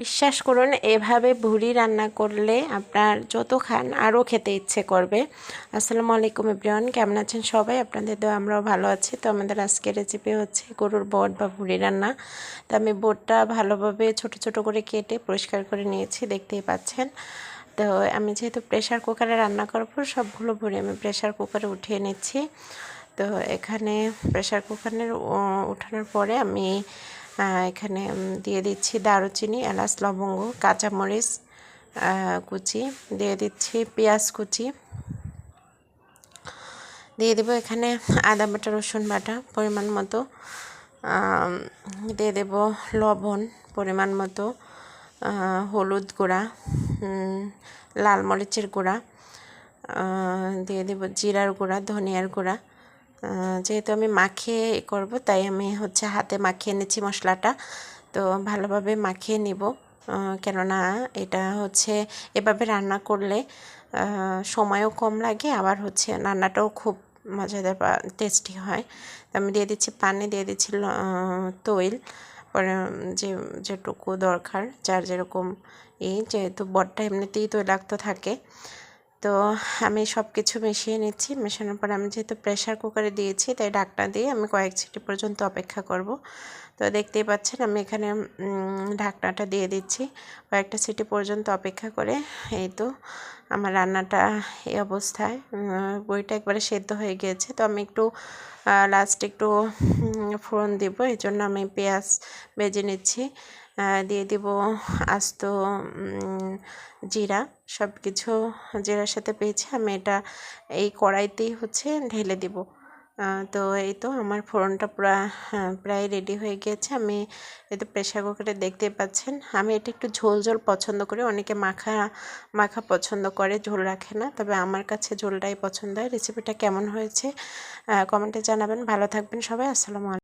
বিশ্বাস করুন এভাবে ভুড়ি রান্না করলে আপনার যত খান আরও খেতে ইচ্ছে করবে। আসসালামু আলাইকুম এভরিওয়ান, কেমন আছেন সবাই? আপনাদের তো আমরাও ভালো আছি। তো আমাদের আজকের রেসিপি হচ্ছে গরুর বট বা ভুড়ি রান্না। তো আমি বটটা ভালোভাবে ছোট ছোট করে কেটে পরিষ্কার করে নিয়েছি, দেখতেই পাচ্ছেন। তো আমি যেহেতু প্রেশার কুকারে রান্না করবো, সবগুলো ভুড়ি আমি প্রেশার কুকারে উঠিয়ে নিচ্ছি। তো এখানে প্রেশার কুকারে উঠানোর পরে আমি এখানে দিয়ে দিচ্ছি দারুচিনি, এলাচ, লবঙ্গ, কাঁচামরিচ কুচি, দিয়ে দিচ্ছি পেঁয়াজ কুচি, দিয়ে দেবো এখানে আদা বাটা, রসুন বাটা পরিমাণ মতো, দিয়ে দেব লবণ পরিমাণ মতো, হলুদ গুঁড়া, লাল মরিচের গুঁড়া, দিয়ে দেব জিরার গুঁড়া, ধনিয়ার গুঁড়া। যেহেতু আমি মাখিয়ে করব তাই আমি হাতে মাখিয়ে নিচ্ছি মশলাটা। তো ভালোভাবে মাখিয়ে নিব, কেননা এটা এভাবে রান্না করলে সময়ও কম লাগে, আবার রান্নাটাও খুব মজাদার বা টেস্টি হয়। তো আমি দিয়ে দিচ্ছি পানি, দিয়ে দিচ্ছি তৈল, পরে যেটুকু দরকার যার যেরকম যেহেতু বটটা এমনিতেই তৈলাক্ত থাকে। তো আমি সব কিছু মিশিয়ে নিচ্ছি। মেশানোর পর আমি যেহেতু প্রেশার কুকারে দিয়েছি তাই ঢাকনা দিয়ে আমি কয়েক সিটি পর্যন্ত অপেক্ষা করব। তো দেখতেই পাচ্ছেন আমি এখানে ঢাকনাটা দিয়ে দিচ্ছি। কয়েকটা সিটি পর্যন্ত অপেক্ষা করে এই তো আমার রান্নাটা এই অবস্থায়, বইটা একবারে সেদ্ধ হয়ে গিয়েছে। তো আমি একটু লাস্টে একটু ফোড়ন দিব, এই জন্য আমি পেঁয়াজ ভেজে নিচ্ছি। দিয়ে দিব আস্ত জিরা, সব কিছু জিরার সাথে পেয়েছি আমি এটা এই কড়াইতেই ঢেলে দিব। তো এই তো আমার ফোড়নটা প্রায় রেডি হয়ে গিয়েছে। আমি এই তো প্রেশার কুকারে দেখতেই পাচ্ছেন, আমি এটা একটু ঝোল ঝোল পছন্দ করি। অনেকে মাখা মাখা পছন্দ করে, ঝোল রাখে না, তবে আমার কাছে ঝোলটাই পছন্দ হয়। রেসিপিটা কেমন হয়েছে কমেন্টে জানাবেন। ভালো থাকবেন সবাই। আসসালামু আলাইকুম।